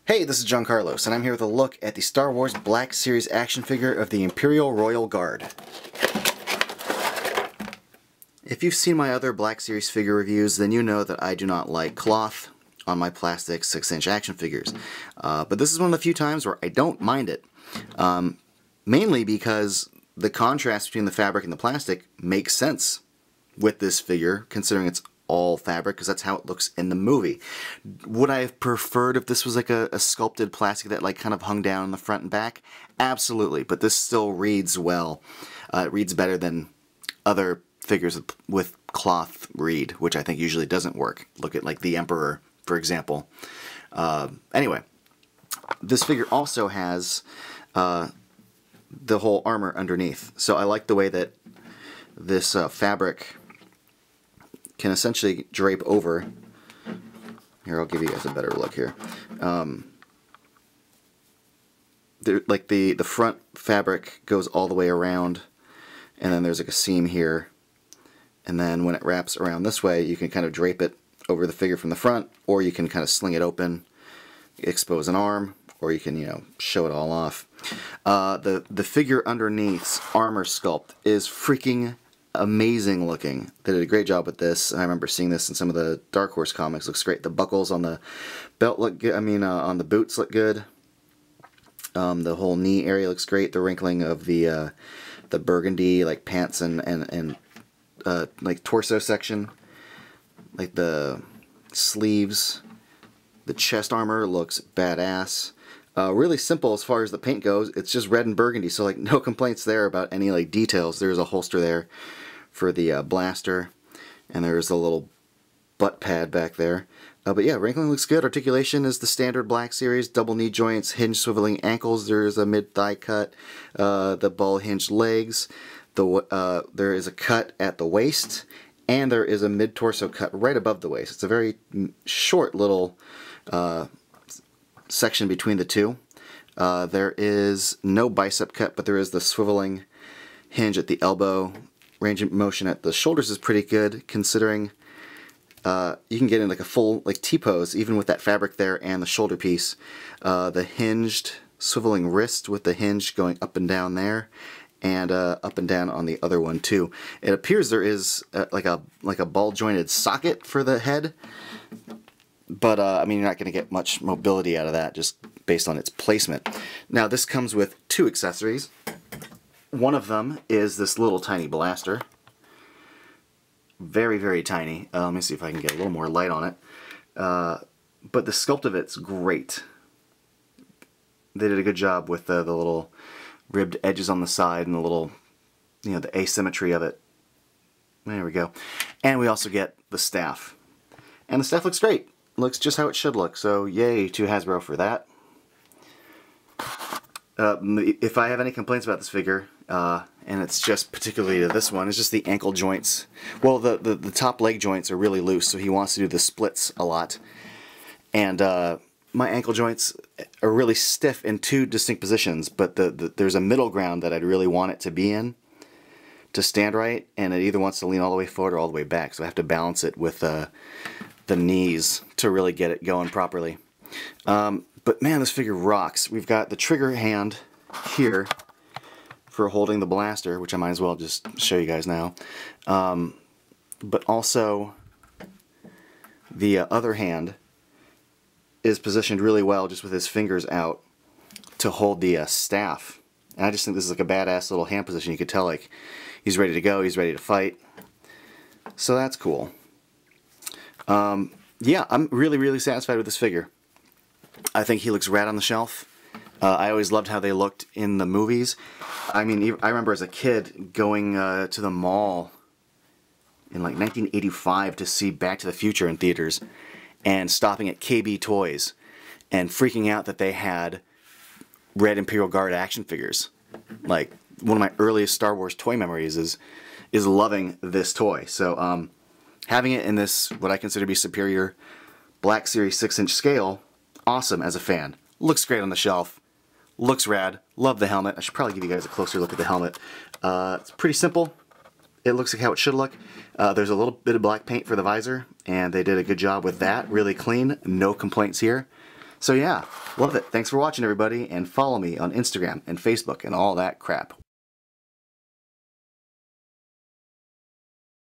Hey, this is John Carlos, and I'm here with a look at the Star Wars Black Series action figure of the Imperial Royal Guard. If you've seen my other Black Series figure reviews, then you know that I do not like cloth on my plastic 6-inch action figures. But this is one of the few times where I don't mind it. Mainly because the contrast between the fabric and the plastic makes sense with this figure, considering it's all fabric, because that's how it looks in the movie. Would I have preferred if this was like a sculpted plastic that like kind of hung down in the front and back? Absolutely, but this still reads well. It reads better than other figures with cloth read, which I think usually doesn't work. Look at like the Emperor, for example. Anyway, this figure also has the whole armor underneath, so I like the way that this fabric can essentially drape over. Here, I'll give you guys a better look here. Like the front fabric goes all the way around, and then there's like a seam here, and then when it wraps around this way, you can kind of drape it over the figure from the front, or you can kind of sling it open, expose an arm, or you can, you know, show it all off. The figure underneath's armor sculpt is freaking amazing looking. They did a great job with this. I remember seeing this in some of the Dark Horse comics. Looks great. The buckles on the belt look good. I mean, on the boots look good. The whole knee area looks great. The wrinkling of the burgundy like pants and like torso section, like the sleeves, the chest armor looks badass. Really simple as far as the paint goes. It's just red and burgundy, so like no complaints there about any like details. There's a holster there for the blaster, and there's a little butt pad back there. But yeah, wrinkling looks good. Articulation is the standard Black Series. Double knee joints, hinge swiveling ankles. There's a mid-thigh cut. The ball hinged legs. There is a cut at the waist, and there is a mid-torso cut right above the waist. It's a very short little section between the two. There is no bicep cut, but there is the swiveling hinge at the elbow. Range of motion at the shoulders is pretty good, considering you can get in like a full like T-pose even with that fabric there and the shoulder piece. The hinged swiveling wrist with the hinge going up and down there, and up and down on the other one too. It appears there is like a ball jointed socket for the head, but I mean, you're not going to get much mobility out of that just based on its placement. Now this comes with two accessories. One of them is this little tiny blaster. Very, very tiny. Let me see if I can get a little more light on it. But the sculpt of it's great. They did a good job with the little ribbed edges on the side and the little, you know, the asymmetry of it. There we go. And we also get the staff. And the staff looks great. Looks just how it should look. So yay to Hasbro for that. If I have any complaints about this figure, and it's just particularly to this one, it's just the ankle joints. Well, the top leg joints are really loose, so he wants to do the splits a lot. And my ankle joints are really stiff in two distinct positions, but there's a middle ground that I'd really want it to be in to stand right, and it either wants to lean all the way forward or all the way back, so I have to balance it with the knees to really get it going properly. But man, this figure rocks. We've got the trigger hand here for holding the blaster, which I might as well just show you guys now. But also the other hand is positioned really well just with his fingers out to hold the staff. And I just think this is like a badass little hand position. You could tell like he's ready to go, he's ready to fight. So that's cool. Yeah, I'm really, really satisfied with this figure. I think he looks rad on the shelf. I always loved how they looked in the movies. I mean, I remember as a kid going to the mall in like 1985 to see Back to the Future in theaters, and stopping at KB Toys and freaking out that they had Red Imperial Guard action figures. Like, one of my earliest Star Wars toy memories is loving this toy. So having it in this, what I consider to be superior Black Series 6-inch scale, awesome as a fan. Looks great on the shelf. Looks rad. Love the helmet. I should probably give you guys a closer look at the helmet. It's pretty simple. It looks like how it should look. There's a little bit of black paint for the visor, and they did a good job with that. Really clean. No complaints here. So yeah, Love it. Thanks for watching, everybody, and follow me on Instagram and Facebook and all that crap.